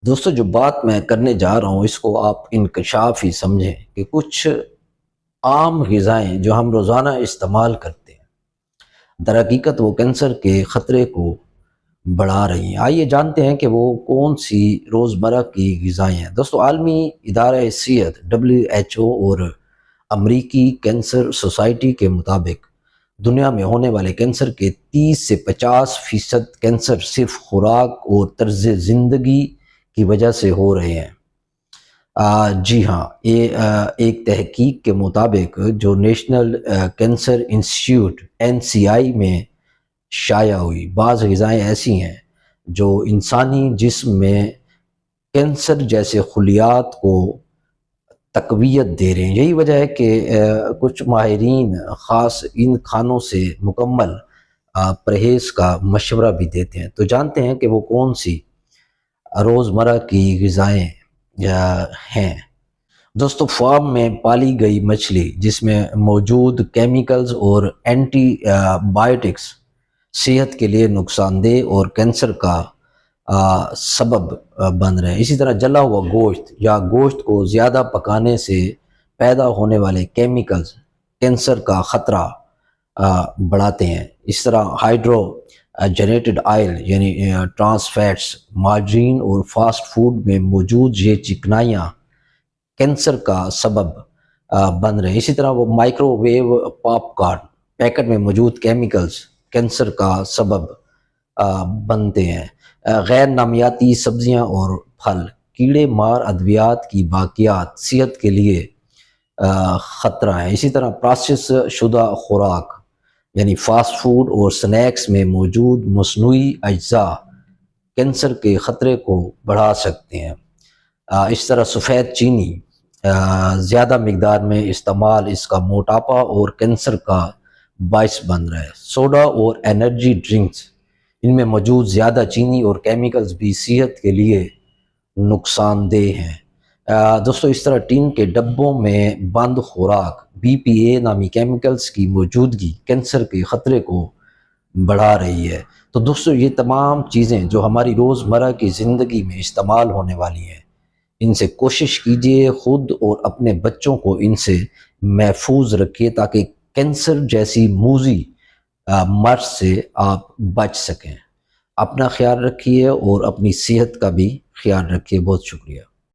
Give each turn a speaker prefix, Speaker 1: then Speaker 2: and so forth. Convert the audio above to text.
Speaker 1: دوستو جو بات میں کرنے جا رہا ہوں اس کو آپ انکشاف ہی سمجھیں کہ کچھ عام غذائیں جو ہم روزانہ استعمال کرتے ہیں در حقیقت وہ کینسر کے خطرے کو بڑھا رہی ہیں۔ آئیے جانتے ہیں کہ وہ کون سی روزمرہ کی غذائیں ہیں۔ دوستو عالمی ادارہ صحت WHO اور امریکی کینسر سوسائٹی کے مطابق دنیا میں ہونے والے کینسر کے 30 سے 50% کینسر صرف خوراک اور طرز زندگی کی وجہ سے ہو رہے ہیں۔ جی ہاں، یہ ایک تحقیق کے مطابق جو نیشنل کینسر انسٹیٹیوٹ NCI میں شائع ہوئی، بعض غذائیں ایسی ہیں جو انسانی جسم میں کینسر جیسے خلیات کو تقویت دے رہے ہیں۔ یہی وجہ ہے کہ کچھ ماہرین خاص ان کھانوں سے مکمل پرہیز کا مشورہ بھی دیتے ہیں۔ تو جانتے ہیں کہ وہ کون سی روزمرہ کی غذائیں ہیں۔ دوستو فارم میں پالی گئی مچھلی جس میں موجود کیمیکلز اور اینٹی بائیوٹکس صحت کے لیے نقصان دہ اور کینسر کا سبب بن رہے ہیں۔ اسی طرح جلا ہوا گوشت یا گوشت کو زیادہ پکانے سے پیدا ہونے والے کیمیکلز کینسر کا خطرہ بڑھاتے ہیں۔ اس طرح ہائیڈرو جنریٹڈ آئل یعنی ٹرانس فیٹس، مارجرین اور فاسٹ فوڈ میں موجود یہ چکنائیاں کینسر کا سبب بن رہے ہیں۔ اسی طرح وہ مائکرو ویو پاپ کارن پیکٹ میں موجود کیمیکلز کینسر کا سبب بنتے ہیں۔ غیر نامیاتی سبزیاں اور پھل، کیڑے مار ادویات کی باقیات صحت کے لیے خطرہ ہیں۔ اسی طرح پروسیس شدہ خوراک یعنی فاسٹ فوڈ اور سنیکس میں موجود مصنوعی اجزاء کینسر کے خطرے کو بڑھا سکتے ہیں۔ اس طرح سفید چینی زیادہ مقدار میں استعمال اس کا موٹاپا اور کینسر کا باعث بن رہا ہے۔ سوڈا اور انرجی ڈرنکس، ان میں موجود زیادہ چینی اور کیمیکلز بھی صحت کے لیے نقصان دہ ہیں۔ دوستو اس طرح ٹین کے ڈبوں میں بند خوراک BPA نامی کیمیکلز کی موجودگی کینسر کے خطرے کو بڑھا رہی ہے۔ تو دوستو یہ تمام چیزیں جو ہماری روزمرہ کی زندگی میں استعمال ہونے والی ہیں، ان سے کوشش کیجئے خود اور اپنے بچوں کو ان سے محفوظ رکھیے تاکہ کینسر جیسی موذی مرض سے آپ بچ سکیں۔ اپنا خیال رکھیے اور اپنی صحت کا بھی خیال رکھیے۔ بہت شکریہ۔